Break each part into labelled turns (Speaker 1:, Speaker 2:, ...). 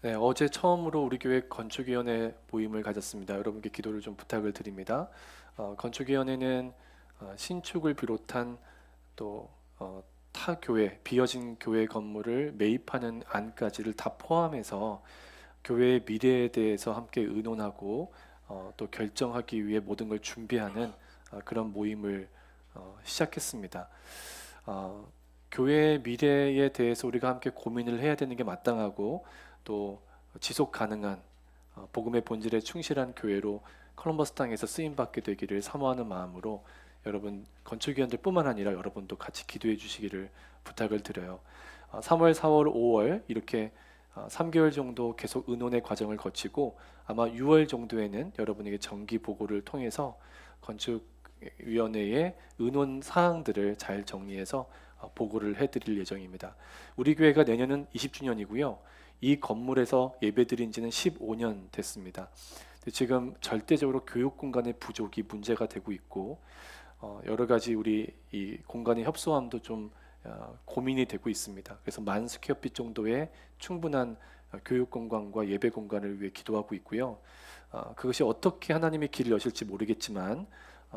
Speaker 1: 네, 어제 처음으로 우리 교회 건축위원회 모임을 가졌습니다. 여러분께 기도를 좀 부탁을 드립니다. 건축위원회는 신축을 비롯한 또 타 교회, 비어진 교회 건물을 매입하는 안까지를 다 포함해서 교회의 미래에 대해서 함께 의논하고 또 결정하기 위해 모든 걸 준비하는 그런 모임을 시작했습니다. 어, 교회의 미래에 대해서 우리가 함께 고민을 해야 되는 게 마땅하고 또 지속 가능한 복음의 본질에 충실한 교회로 컬럼버스 땅에서 쓰임 받게 되기를 사모하는 마음으로 여러분 건축위원들뿐만 아니라 여러분도 같이 기도해 주시기를 부탁을 드려요. 3월, 4월, 5월 이렇게 3개월 정도 계속 의논의 과정을 거치고 아마 6월 정도에는 여러분에게 정기 보고를 통해서 건축위원회의 의논 사항들을 잘 정리해서 보고를 해드릴 예정입니다. 우리 교회가 내년은 20주년이고요. 이 건물에서 예배드린 지는 15년 됐습니다. 지금 절대적으로 교육 공간의 부족이 문제가 되고 있고 여러 가지 우리 이 공간의 협소함도 좀 고민이 되고 있습니다. 그래서 10,000스퀘어핏 정도의 충분한 교육 공간과 예배 공간을 위해 기도하고 있고요. 그것이 어떻게 하나님의 길을 여실지 모르겠지만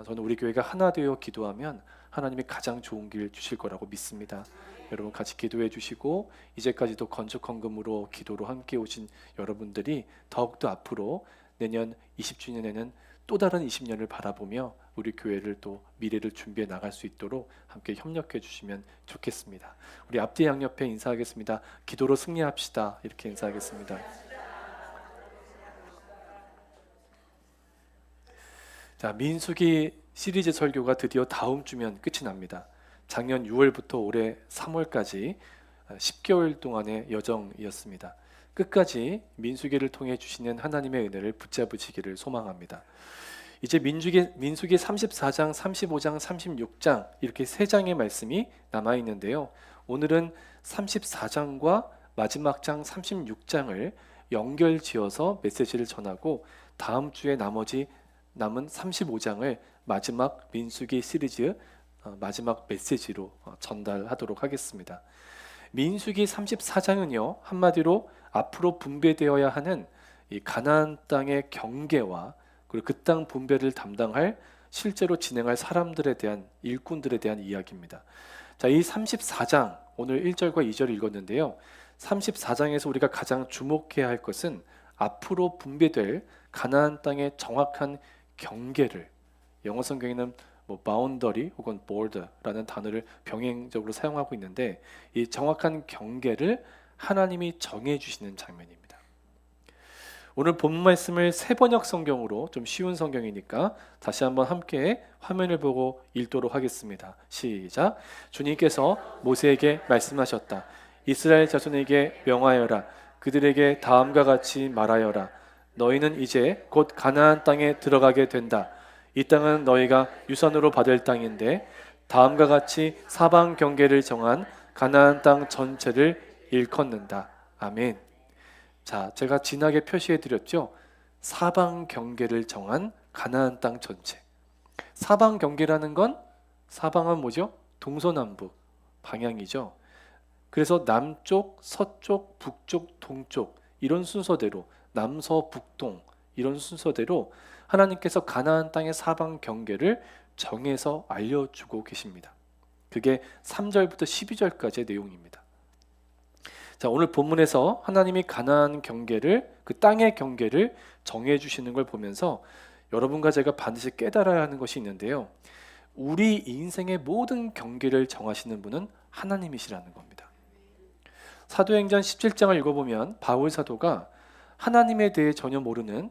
Speaker 1: 저는 우리 교회가 하나 되어 기도하면 하나님이 가장 좋은 길 주실 거라고 믿습니다. 여러분 같이 기도해 주시고 이제까지도 건축 헌금으로 기도로 함께 오신 여러분들이 더욱더 앞으로 내년 20주년에는 또 다른 20년을 바라보며 우리 교회를 또 미래를 준비해 나갈 수 있도록 함께 협력해 주시면 좋겠습니다. 우리 앞뒤 양옆에 인사하겠습니다. 기도로 승리합시다. 이렇게 인사하겠습니다. 자, 민수기 시리즈 설교가 드디어 다음 주면 끝이 납니다. 작년 6월부터 올해 3월까지 10개월 동안의 여정이었습니다. 끝까지 민수기를 통해 주시는 하나님의 은혜를 붙잡으시기를 소망합니다. 이제 민수기 34장, 35장, 36장 이렇게 세 장의 말씀이 남아 있는데요. 오늘은 34장과 마지막 장 36장을 연결지어서 메시지를 전하고 다음 주에 나머지 남은 35장을 마지막 민수기 시리즈 마지막 메시지로 전달하도록 하겠습니다. 민수기 34장은요, 한마디로 앞으로 분배되어야 하는 이 가나안 땅의 경계와 그리고 그 땅 분배를 담당할 실제로 진행할 사람들에 대한 일꾼들에 대한 이야기입니다. 자, 이 34장 오늘 1절과 2절 읽었는데요. 34장에서 우리가 가장 주목해야 할 것은 앞으로 분배될 가나안 땅의 정확한 경계를, 영어 성경에는 boundary 혹은 border라는 단어를 병행적으로 사용하고 있는데 이 정확한 경계를 하나님이 정해 주시는 장면입니다. 오늘 본 말씀을 세번역 성경으로 좀 쉬운 성경이니까 다시 한번 함께 화면을 보고 읽도록 하겠습니다. 시작. 주님께서 모세에게 말씀하셨다. 이스라엘 자손에게 명하여라. 그들에게 다음과 같이 말하여라. 너희는 이제 곧 가나안 땅에 들어가게 된다. 이 땅은 너희가 유산으로 받을 땅인데 다음과 같이 사방 경계를 정한 가나안 땅 전체를 일컫는다. 아멘. 자, 제가 진하게 표시해 드렸죠. 사방 경계를 정한 가나안 땅 전체. 사방 경계라는 건 사방은 뭐죠? 동서남북 방향이죠. 그래서 남쪽, 서쪽, 북쪽, 동쪽 이런 순서대로 남서, 북동 이런 순서대로 하나님께서 가나안 땅의 사방 경계를 정해서 알려주고 계십니다. 그게 3절부터 12절까지의 내용입니다. 자, 오늘 본문에서 하나님이 가나안 경계를 그 땅의 경계를 정해 주시는 걸 보면서 여러분과 제가 반드시 깨달아야 하는 것이 있는데요. 우리 인생의 모든 경계를 정하시는 분은 하나님이시라는 겁니다. 사도행전 17장을 읽어보면 바울 사도가 하나님에 대해 전혀 모르는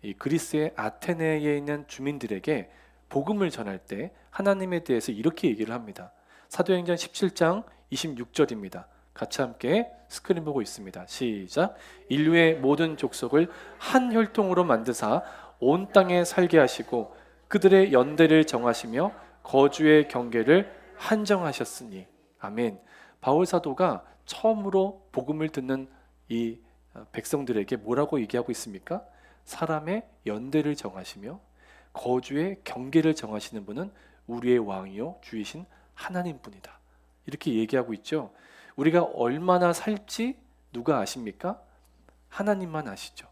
Speaker 1: 이 그리스의 아테네에 있는 주민들에게 복음을 전할 때 하나님에 대해서 이렇게 얘기를 합니다. 사도행전 17장 26절입니다. 같이 함께 스크린 보고 있습니다. 시작. 인류의 모든 족속을 한 혈통으로 만드사 온 땅에 살게 하시고 그들의 연대를 정하시며 거주의 경계를 한정하셨으니. 아멘. 바울 사도가 처음으로 복음을 듣는 이 백성들에게 뭐라고 얘기하고 있습니까? 사람의 연대를 정하시며 거주의 경계를 정하시는 분은 우리의 왕이요 주이신 하나님 분이다. 이렇게 얘기하고 있죠. 우리가 얼마나 살지 누가 아십니까? 하나님만 아시죠.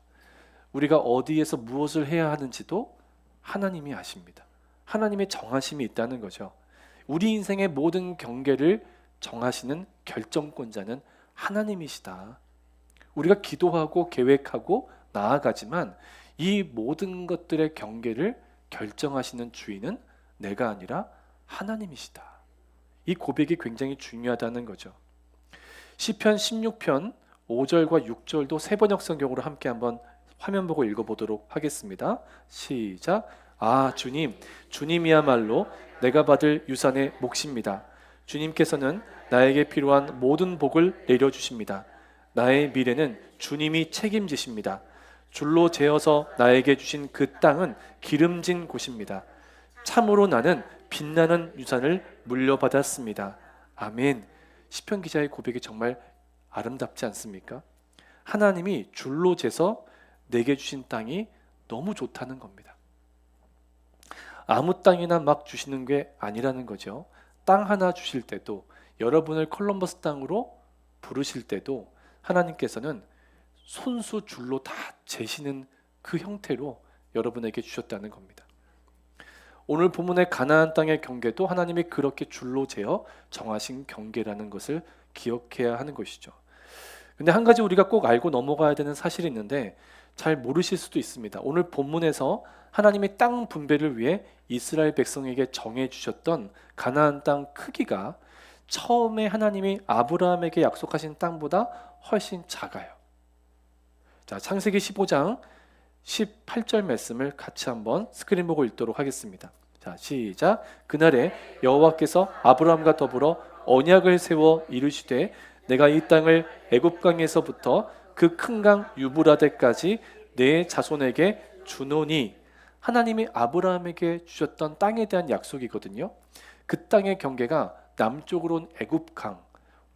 Speaker 1: 우리가 어디에서 무엇을 해야 하는지도 하나님이 아십니다. 하나님의 정하심이 있다는 거죠. 우리 인생의 모든 경계를 정하시는 결정권자는 하나님이시다. 우리가 기도하고 계획하고 나아가지만 이 모든 것들의 경계를 결정하시는 주인은 내가 아니라 하나님이시다. 이 고백이 굉장히 중요하다는 거죠. 시편 16편 5절과 6절도 세번역 성경으로 함께 한번 화면 보고 읽어보도록 하겠습니다. 시작. 아 주님, 주님이야말로 내가 받을 유산의 몫입니다. 주님께서는 나에게 필요한 모든 복을 내려주십니다. 나의 미래는 주님이 책임지십니다. 줄로 재어서 나에게 주신 그 땅은 기름진 곳입니다. 참으로 나는 빛나는 유산을 물려받았습니다. 아멘. 시편 기자의 고백이 정말 아름답지 않습니까? 하나님이 줄로 재서 내게 주신 땅이 너무 좋다는 겁니다. 아무 땅이나 막 주시는 게 아니라는 거죠. 땅 하나 주실 때도, 여러분을 콜럼버스 땅으로 부르실 때도 하나님께서는 손수 줄로 다 재시는 그 형태로 여러분에게 주셨다는 겁니다. 오늘 본문의 가나안 땅의 경계도 하나님이 그렇게 줄로 재어 정하신 경계라는 것을 기억해야 하는 것이죠. 근데 한 가지 우리가 꼭 알고 넘어가야 되는 사실이 있는데 잘 모르실 수도 있습니다. 오늘 본문에서 하나님의 땅 분배를 위해 이스라엘 백성에게 정해 주셨던 가나안 땅 크기가 처음에 하나님이 아브라함에게 약속하신 땅보다 훨씬 작아요. 자, 창세기 15장 18절 말씀을 같이 한번 스크린 보고 읽도록 하겠습니다. 자, 시작. 그날에 여호와께서 아브라함과 더불어 언약을 세워 이르시되 내가 이 땅을 애굽 강에서부터 그 큰 강 유브라데까지 내 자손에게 주노니. 하나님이 아브라함에게 주셨던 땅에 대한 약속이거든요. 그 땅의 경계가 남쪽으로는 애굽 강,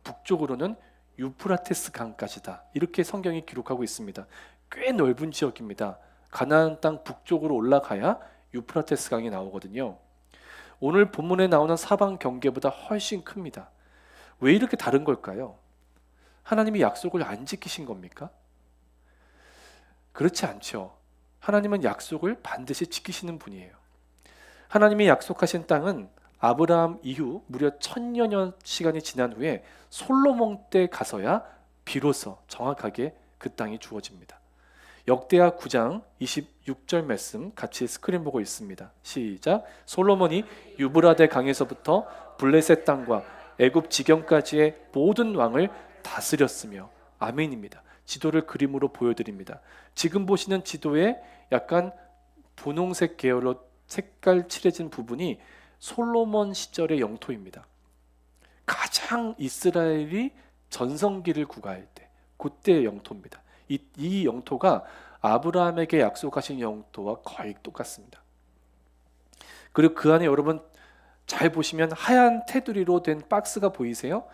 Speaker 1: 북쪽으로는 유프라테스 강까지다. 이렇게 성경이 기록하고 있습니다. 꽤 넓은 지역입니다. 가나안 땅 북쪽으로 올라가야 유프라테스 강이 나오거든요. 오늘 본문에 나오는 사방 경계보다 훨씬 큽니다. 왜 이렇게 다른 걸까요? 하나님이 약속을 안 지키신 겁니까? 그렇지 않죠. 하나님은 약속을 반드시 지키시는 분이에요. 하나님이 약속하신 땅은 아브라함 이후 무려 1000여 년 시간이 지난 후에 솔로몬 때 가서야 비로소 정확하게 그 땅이 주어집니다. 역대하 9장 26절 말씀 같이 스크린 보고 있습니다. 시작. 솔로몬이 유브라데 강에서부터 블레셋 땅과 애굽 지경까지의 모든 왕을 다스렸으며. 아멘입니다. 지도를 그림으로 보여드립니다. 지금 보시는 지도에 약간 분홍색 계열로 색깔 칠해진 부분이 솔로몬 시절의 영토입니다. 가장 이스라엘이 전성기를 구가할 때 그때의 영토입니다. 이 영토가 아브라함에게 약속하신 영토와 거의 똑같습니다. 그리고 그 안에 여러분 잘 보시면 하얀 테두리로 된 박스가 보이세요?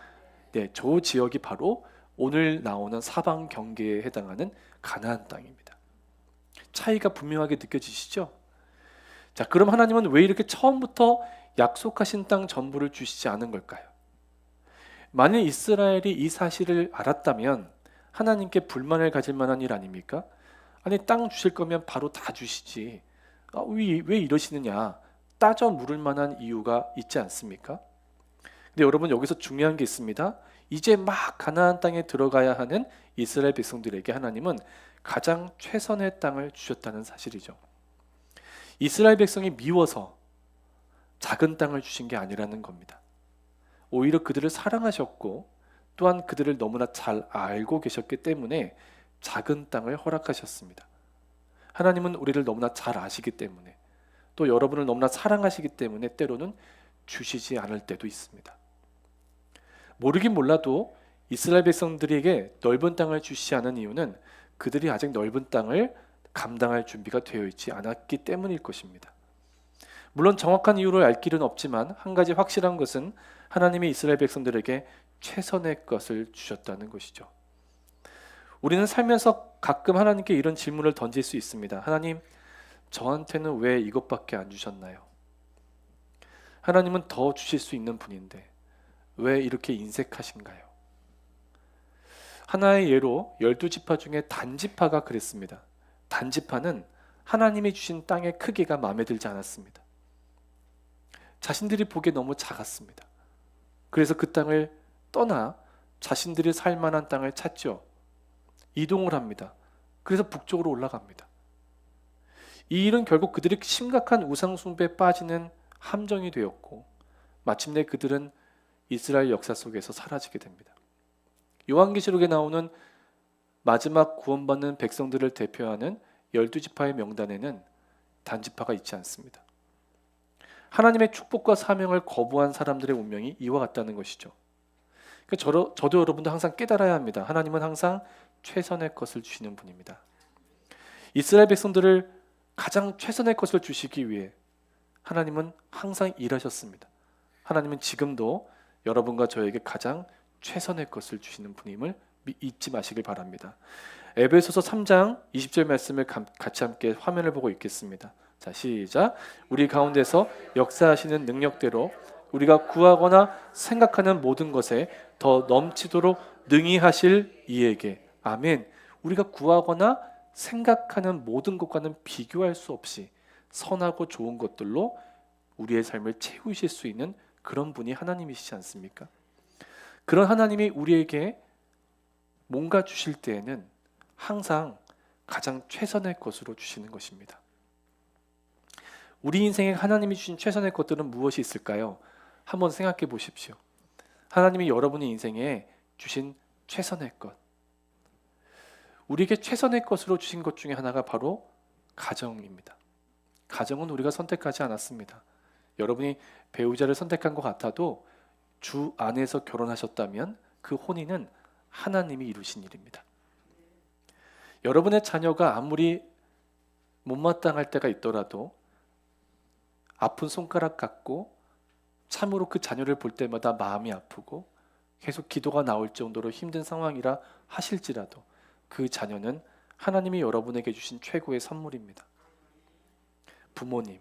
Speaker 1: 네, 저 지역이 바로 오늘 나오는 사방 경계에 해당하는 가나안 땅입니다. 차이가 분명하게 느껴지시죠? 자, 그럼 하나님은 왜 이렇게 처음부터 약속하신 땅 전부를 주시지 않은 걸까요? 만일 이스라엘이 이 사실을 알았다면 하나님께 불만을 가질 만한 일 아닙니까? 아니 땅 주실 거면 바로 다 주시지. 왜 이러시느냐 따져 물을 만한 이유가 있지 않습니까? 근데 여러분 여기서 중요한 게 있습니다. 이제 막 가나안 땅에 들어가야 하는 이스라엘 백성들에게 하나님은 가장 최선의 땅을 주셨다는 사실이죠. 이스라엘 백성이 미워서 작은 땅을 주신 게 아니라는 겁니다. 오히려 그들을 사랑하셨고 또한 그들을 너무나 잘 알고 계셨기 때문에 작은 땅을 허락하셨습니다. 하나님은 우리를 너무나 잘 아시기 때문에 또 여러분을 너무나 사랑하시기 때문에 때로는 주시지 않을 때도 있습니다. 모르긴 몰라도 이스라엘 백성들에게 넓은 땅을 주시지 않은 이유는 그들이 아직 넓은 땅을 감당할 준비가 되어 있지 않았기 때문일 것입니다. 물론 정확한 이유를 알 길은 없지만 한 가지 확실한 것은 하나님이 이스라엘 백성들에게 최선의 것을 주셨다는 것이죠. 우리는 살면서 가끔 하나님께 이런 질문을 던질 수 있습니다. 하나님, 저한테는 왜 이것밖에 안 주셨나요? 하나님은 더 주실 수 있는 분인데 왜 이렇게 인색하신가요? 하나의 예로 12지파 중에 단지파가 그랬습니다. 단지파는 하나님이 주신 땅의 크기가 마음에 들지 않았습니다. 자신들이 보기에 너무 작았습니다. 그래서 그 땅을 떠나 자신들이 살 만한 땅을 찾죠. 이동을 합니다. 그래서 북쪽으로 올라갑니다. 이 일은 결국 그들이 심각한 우상숭배에 빠지는 함정이 되었고 마침내 그들은 이스라엘 역사 속에서 사라지게 됩니다. 요한계시록에 나오는 마지막 구원받는 백성들을 대표하는 12지파의 명단에는 단지파가 있지 않습니다. 하나님의 축복과 사명을 거부한 사람들의 운명이 이와 같다는 것이죠. 그러니까 저도 여러분도 항상 깨달아야 합니다. 하나님은 항상 최선의 것을 주시는 분입니다. 이스라엘 백성들을 가장 최선의 것을 주시기 위해 하나님은 항상 일하셨습니다. 하나님은 지금도 여러분과 저에게 가장 최선의 것을 주시는 분임을 잊지 마시길 바랍니다. 에베소서 3장 20절 말씀을 같이 함께 화면을 보고 읽겠습니다. 자, 시작. 우리 가운데서 역사하시는 능력대로 우리가 구하거나 생각하는 모든 것에 더 넘치도록 능히 하실 이에게. 아멘. 우리가 구하거나 생각하는 모든 것과는 비교할 수 없이 선하고 좋은 것들로 우리의 삶을 채우실 수 있는 그런 분이 하나님이시지 않습니까? 그런 하나님이 우리에게 뭔가 주실 때에는 항상 가장 최선의 것으로 주시는 것입니다. 우리 인생에 하나님이 주신 최선의 것들은 무엇이 있을까요? 한번 생각해 보십시오. 하나님이 여러분의 인생에 주신 최선의 것, 우리에게 최선의 것으로 주신 것 중에 하나가 바로 가정입니다. 가정은 우리가 선택하지 않았습니다. 여러분이 배우자를 선택한 것 같아도 주 안에서 결혼하셨다면 그 혼인은 하나님이 이루신 일입니다. 여러분의 자녀가 아무리 못마땅할 때가 있더라도 아픈 손가락 같고 참으로 그 자녀를 볼 때마다 마음이 아프고 계속 기도가 나올 정도로 힘든 상황이라 하실지라도 그 자녀는 하나님이 여러분에게 주신 최고의 선물입니다. 부모님,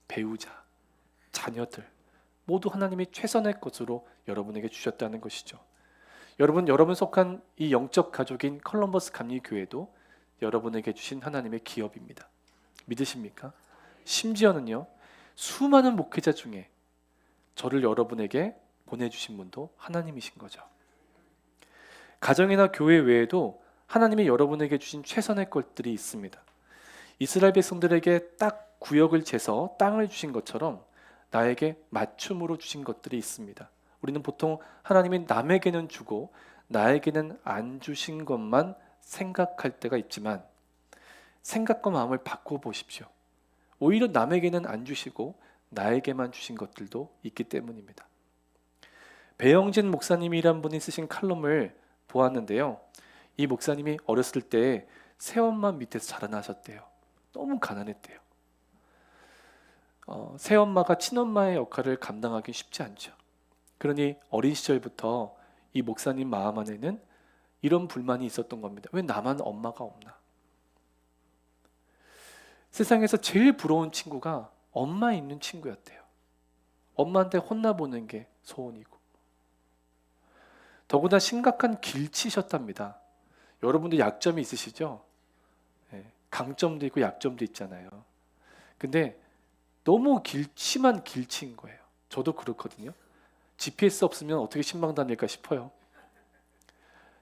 Speaker 1: 배우자, 자녀들 모두 하나님이 최선의 것으로 여러분에게 주셨다는 것이죠. 여러분 속한 이 영적 가족인 컬럼버스 감리교회도 여러분에게 주신 하나님의 기업입니다. 믿으십니까? 심지어는요, 수많은 목회자 중에 저를 여러분에게 보내주신 분도 하나님이신 거죠. 가정이나 교회 외에도 하나님이 여러분에게 주신 최선의 것들이 있습니다. 이스라엘 백성들에게 딱 구역을 재서 땅을 주신 것처럼 나에게 맞춤으로 주신 것들이 있습니다. 우리는 보통 하나님이 남에게는 주고 나에게는 안 주신 것만 생각할 때가 있지만 생각과 마음을 바꿔보십시오. 오히려 남에게는 안 주시고 나에게만 주신 것들도 있기 때문입니다. 배영진 목사님이란 분이 쓰신 칼럼을 보았는데요. 이 목사님이 어렸을 때 새엄마 밑에서 자라나셨대요. 너무 가난했대요. 새엄마가 친엄마의 역할을 감당하기 쉽지 않죠. 그러니 어린 시절부터 이 목사님 마음 안에는 이런 불만이 있었던 겁니다. 왜 나만 엄마가 없나? 세상에서 제일 부러운 친구가 엄마 있는 친구였대요. 엄마한테 혼나보는 게 소원이고. 더구나 심각한 길치셨답니다. 여러분도 약점이 있으시죠? 네, 강점도 있고 약점도 있잖아요. 근데 너무 심한 길치인 거예요. 저도 그렇거든요. GPS 없으면 어떻게 신방 다닐까 싶어요.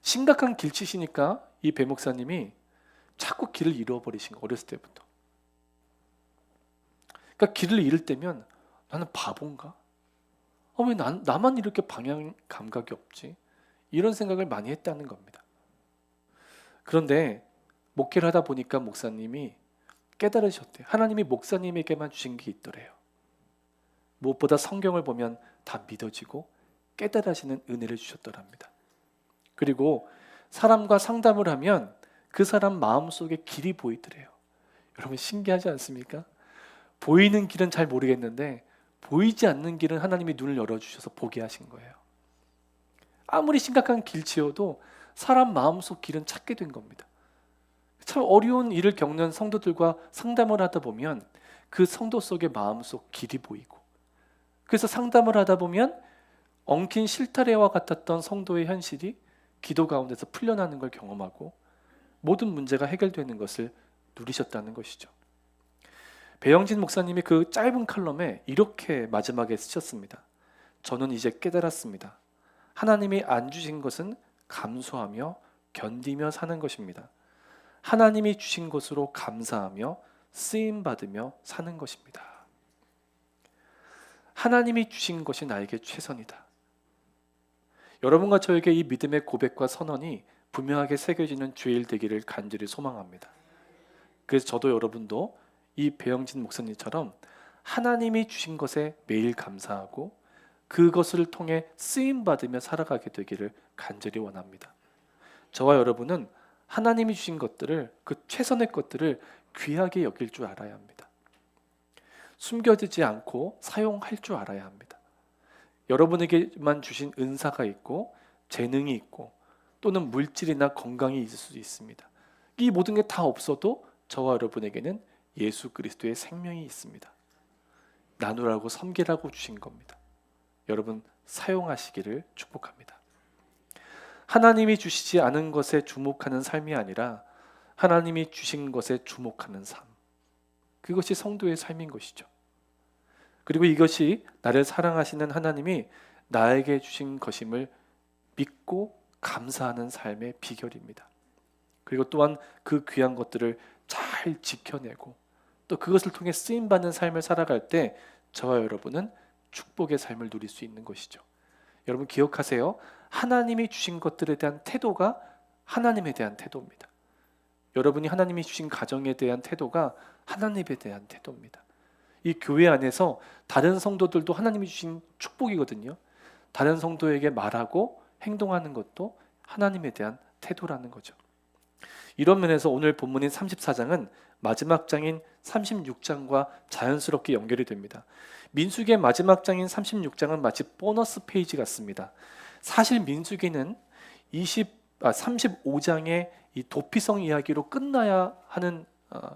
Speaker 1: 심각한 길치시니까 이 배 목사님이 자꾸 길을 잃어버리신 거예요. 어렸을 때부터. 그러니까 길을 잃을 때면 나는 바본가? 왜 나만 이렇게 방향 감각이 없지? 이런 생각을 많이 했다는 겁니다. 그런데 목회를 하다 보니까 목사님이 깨달으셨대요. 하나님이 목사님에게만 주신 게 있더래요. 무엇보다 성경을 보면 다 믿어지고 깨달으시는 은혜를 주셨더랍니다. 그리고 사람과 상담을 하면 그 사람 마음속에 길이 보이더래요. 여러분 신기하지 않습니까? 보이는 길은 잘 모르겠는데 보이지 않는 길은 하나님이 눈을 열어주셔서 보게 하신 거예요. 아무리 심각한 길치여도 사람 마음속 길은 찾게 된 겁니다. 참 어려운 일을 겪는 성도들과 상담을 하다 보면 그 성도 속의 마음속 길이 보이고, 그래서 상담을 하다 보면 엉킨 실타래와 같았던 성도의 현실이 기도 가운데서 풀려나는 걸 경험하고 모든 문제가 해결되는 것을 누리셨다는 것이죠. 배영진 목사님이 그 짧은 칼럼에 이렇게 마지막에 쓰셨습니다. 저는 이제 깨달았습니다. 하나님이 안 주신 것은 감수하며 견디며 사는 것입니다. 하나님이 주신 것으로 감사하며 쓰임받으며 사는 것입니다. 하나님이 주신 것이 나에게 최선이다. 여러분과 저에게 이 믿음의 고백과 선언이 분명하게 새겨지는 주일 되기를 간절히 소망합니다. 그래서 저도 여러분도 이 배영진 목사님처럼 하나님이 주신 것에 매일 감사하고 그것을 통해 쓰임받으며 살아가게 되기를 간절히 원합니다. 저와 여러분은 하나님이 주신 것들을, 그 최선의 것들을 귀하게 여길 줄 알아야 합니다. 숨겨두지 않고 사용할 줄 알아야 합니다. 여러분에게만 주신 은사가 있고 재능이 있고 또는 물질이나 건강이 있을 수도 있습니다. 이 모든 게 다 없어도 저와 여러분에게는 예수 그리스도의 생명이 있습니다. 나누라고 섬기라고 주신 겁니다. 여러분 사용하시기를 축복합니다. 하나님이 주시지 않은 것에 주목하는 삶이 아니라 하나님이 주신 것에 주목하는 삶. 그것이 성도의 삶인 것이죠. 그리고 이것이 나를 사랑하시는 하나님이 나에게 주신 것임을 믿고 감사하는 삶의 비결입니다. 그리고 또한 그 귀한 것들을 잘 지켜내고 또 그것을 통해 쓰임받는 삶을 살아갈 때 저와 여러분은 축복의 삶을 누릴 수 있는 것이죠. 여러분 기억하세요. 하나님이 주신 것들에 대한 태도가 하나님에 대한 태도입니다. 여러분이 하나님이 주신 가정에 대한 태도가 하나님에 대한 태도입니다. 이 교회 안에서 다른 성도들도 하나님이 주신 축복이거든요. 다른 성도에게 말하고 행동하는 것도 하나님에 대한 태도라는 거죠. 이런 면에서 오늘 본문인 34장은 마지막 장인 36장과 자연스럽게 연결이 됩니다. 민수기의 마지막 장인 36장은 마치 보너스 페이지 같습니다. 사실 민수기는 35장의 이 도피성 이야기로 끝나야 하는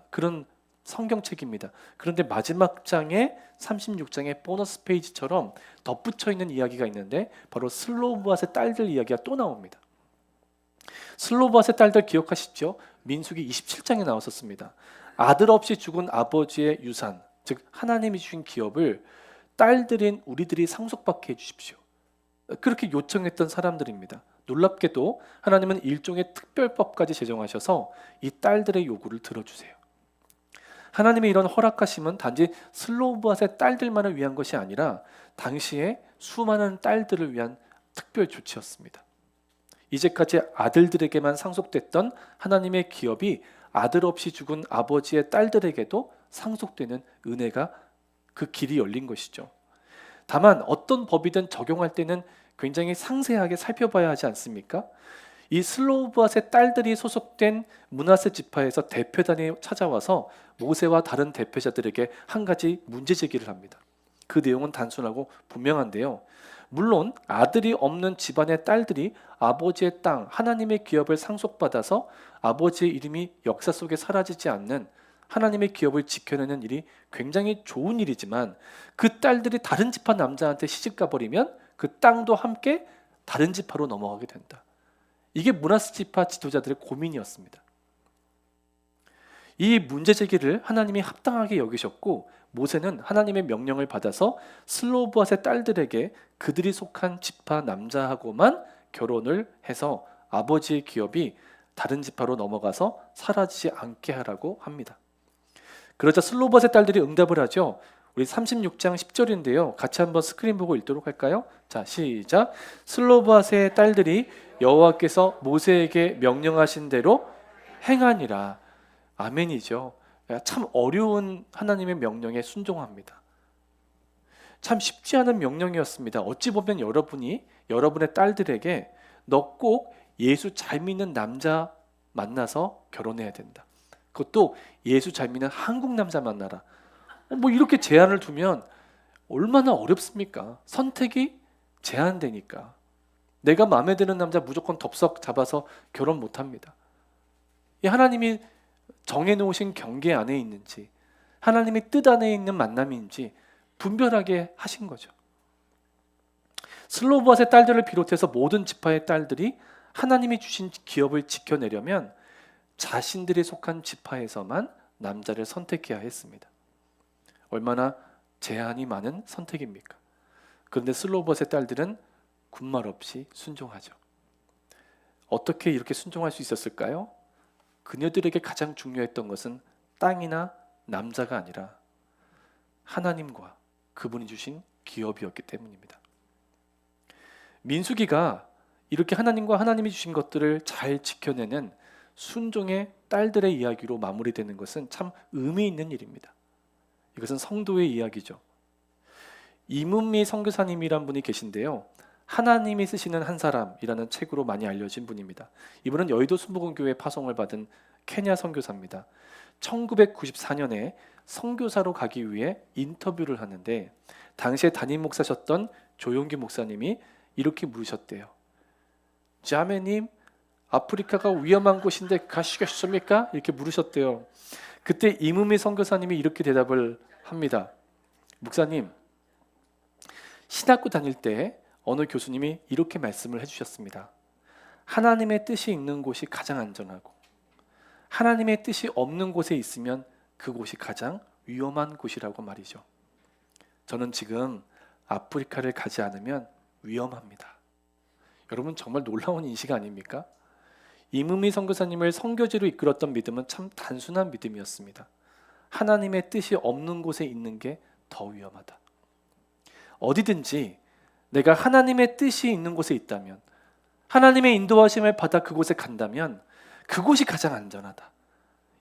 Speaker 1: 그런 성경책입니다. 그런데 마지막 장에 36장의 보너스 페이지처럼 덧붙여 있는 이야기가 있는데 바로 슬로보앗의 딸들 이야기가 또 나옵니다. 슬로보앗의 딸들 기억하시죠? 민수기 27장에 나왔었습니다. 아들 없이 죽은 아버지의 유산, 즉 하나님이 주신 기업을 딸들인 우리들이 상속받게 해주십시오. 그렇게 요청했던 사람들입니다. 놀랍게도 하나님은 일종의 특별법까지 제정하셔서 이 딸들의 요구를 들어주세요. 하나님의 이런 허락하심은 단지 슬로보앗의 딸들만을 위한 것이 아니라 당시에 수많은 딸들을 위한 특별 조치였습니다. 이제까지 아들들에게만 상속됐던 하나님의 기업이 아들 없이 죽은 아버지의 딸들에게도 상속되는 은혜가 그 길이 열린 것이죠. 다만 어떤 법이든 적용할 때는 굉장히 상세하게 살펴봐야 하지 않습니까? 이 슬로보앗의 딸들이 소속된 므낫세 지파에서 대표단이 찾아와서 모세와 다른 대표자들에게 한 가지 문제 제기를 합니다. 그 내용은 단순하고 분명한데요. 물론 아들이 없는 집안의 딸들이 아버지의 땅, 하나님의 기업을 상속받아서 아버지의 이름이 역사 속에 사라지지 않는 하나님의 기업을 지켜내는 일이 굉장히 좋은 일이지만 그 딸들이 다른 지파 남자한테 시집가 버리면 그 땅도 함께 다른 지파로 넘어가게 된다. 이게 므낫세 지파 지도자들의 고민이었습니다. 이 문제 제기를 하나님이 합당하게 여기셨고 모세는 하나님의 명령을 받아서 슬로보앗의 딸들에게 그들이 속한 지파 남자하고만 결혼을 해서 아버지의 기업이 다른 지파로 넘어가서 사라지지 않게 하라고 합니다. 그러자 슬로보앗의 딸들이 응답을 하죠. 우리 36장 10절인데요. 같이 한번 스크린 보고 읽도록 할까요? 자, 시작. 슬로보앗의 딸들이 여호와께서 모세에게 명령하신 대로 행하니라. 아멘이죠. 참 어려운 하나님의 명령에 순종합니다. 참 쉽지 않은 명령이었습니다. 어찌 보면 여러분이 여러분의 딸들에게 너 꼭 예수 잘 믿는 남자 만나서 결혼해야 된다. 그것도 예수 잘 믿는 한국 남자 만나라. 뭐 이렇게 제한을 두면 얼마나 어렵습니까? 선택이 제한되니까. 내가 마음에 드는 남자 무조건 덥석 잡아서 결혼 못합니다. 이 하나님이 정해놓으신 경계 안에 있는지 하나님의 뜻 안에 있는 만남인지 분별하게 하신 거죠. 슬로보앗의 딸들을 비롯해서 모든 지파의 딸들이 하나님이 주신 기업을 지켜내려면 자신들이 속한 지파에서만 남자를 선택해야 했습니다. 얼마나 제한이 많은 선택입니까? 그런데 슬로봇의 딸들은 군말 없이 순종하죠. 어떻게 이렇게 순종할 수 있었을까요? 그녀들에게 가장 중요했던 것은 땅이나 남자가 아니라 하나님과 그분이 주신 기업이었기 때문입니다. 민수기가 이렇게 하나님과 하나님이 주신 것들을 잘 지켜내는 순종의 딸들의 이야기로 마무리되는 것은 참 의미 있는 일입니다. 이것은 성도의 이야기죠. 이문미 선교사님이란 분이 계신데요. 하나님이 쓰시는 한 사람이라는 책으로 많이 알려진 분입니다. 이분은 여의도 순복음교회 파송을 받은 케냐 선교사입니다. 1994년에 선교사로 가기 위해 인터뷰를 하는데 당시에 담임 목사셨던 조용기 목사님이 이렇게 물으셨대요. 자매님, 아프리카가 위험한 곳인데 가시겠습니까? 이렇게 물으셨대요. 그때 이문미 선교사님이 이렇게 대답을 합니다. 목사님, 신학교 다닐 때 어느 교수님이 이렇게 말씀을 해주셨습니다. 하나님의 뜻이 있는 곳이 가장 안전하고 하나님의 뜻이 없는 곳에 있으면 그곳이 가장 위험한 곳이라고 말이죠. 저는 지금 아프리카를 가지 않으면 위험합니다. 여러분 정말 놀라운 인식 아닙니까? 이문미 선교사님을 선교지로 이끌었던 믿음은 참 단순한 믿음이었습니다. 하나님의 뜻이 없는 곳에 있는 게 더 위험하다. 어디든지 내가 하나님의 뜻이 있는 곳에 있다면, 하나님의 인도하심을 받아 그곳에 간다면 그곳이 가장 안전하다.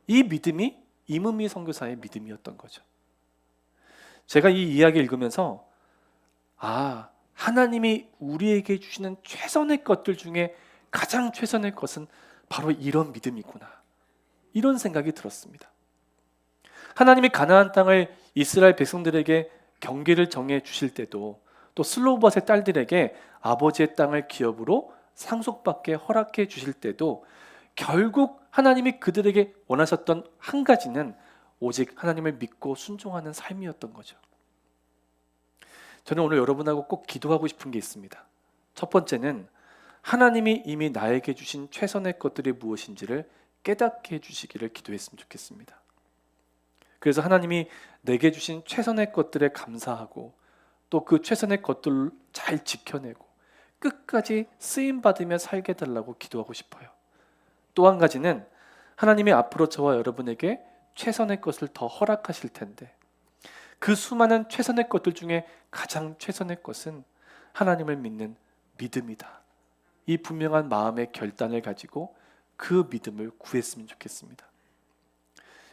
Speaker 1: 이 믿음이 이문미 선교사의 믿음이었던 거죠. 제가 이 이야기 읽으면서 하나님이 우리에게 주시는 최선의 것들 중에 가장 최선의 것은 바로 이런 믿음이구나, 이런 생각이 들었습니다. 하나님이 가나안 땅을 이스라엘 백성들에게 경계를 정해 주실 때도, 또 슬로봇의 딸들에게 아버지의 땅을 기업으로 상속받게 허락해 주실 때도 결국 하나님이 그들에게 원하셨던 한 가지는 오직 하나님을 믿고 순종하는 삶이었던 거죠. 저는 오늘 여러분하고 꼭 기도하고 싶은 게 있습니다. 첫 번째는 하나님이 이미 나에게 주신 최선의 것들이 무엇인지를 깨닫게 해주시기를 기도했으면 좋겠습니다. 그래서 하나님이 내게 주신 최선의 것들에 감사하고 또 그 최선의 것들을 잘 지켜내고 끝까지 쓰임받으며 살게 해달라고 기도하고 싶어요. 또 한 가지는 하나님이 앞으로 저와 여러분에게 최선의 것을 더 허락하실 텐데 그 수많은 최선의 것들 중에 가장 최선의 것은 하나님을 믿는 믿음이다. 이 분명한 마음의 결단을 가지고 그 믿음을 구했으면 좋겠습니다.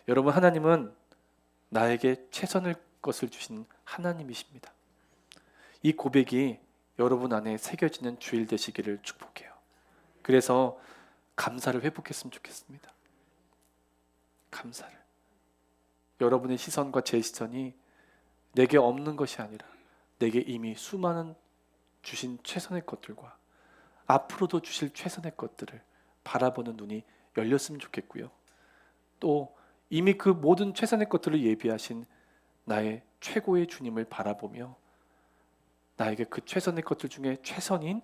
Speaker 1: 여러분, 하나님은 나에게 최선의 것을 주신 하나님이십니다. 이 고백이 여러분 안에 새겨지는 주일 되시기를 축복해요. 그래서 감사를 회복했으면 좋겠습니다. 감사를. 여러분의 시선과 제 시선이 내게 없는 것이 아니라 내게 이미 수많은 주신 최선의 것들과 앞으로도 주실 최선의 것들을 바라보는 눈이 열렸으면 좋겠고요. 또 이미 그 모든 최선의 것들을 예비하신 나의 최고의 주님을 바라보며 나에게 그 최선의 것들 중에 최선인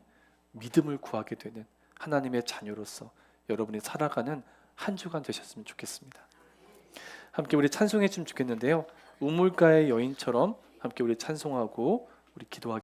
Speaker 1: 믿음을 구하게 되는 하나님의 자녀로서 여러분이 살아가는 한 주간 되셨으면 좋겠습니다. 함께 우리 찬송해 주면 좋겠는데요. 우물가의 여인처럼 함께 우리 찬송하고 우리 기도하겠습니다.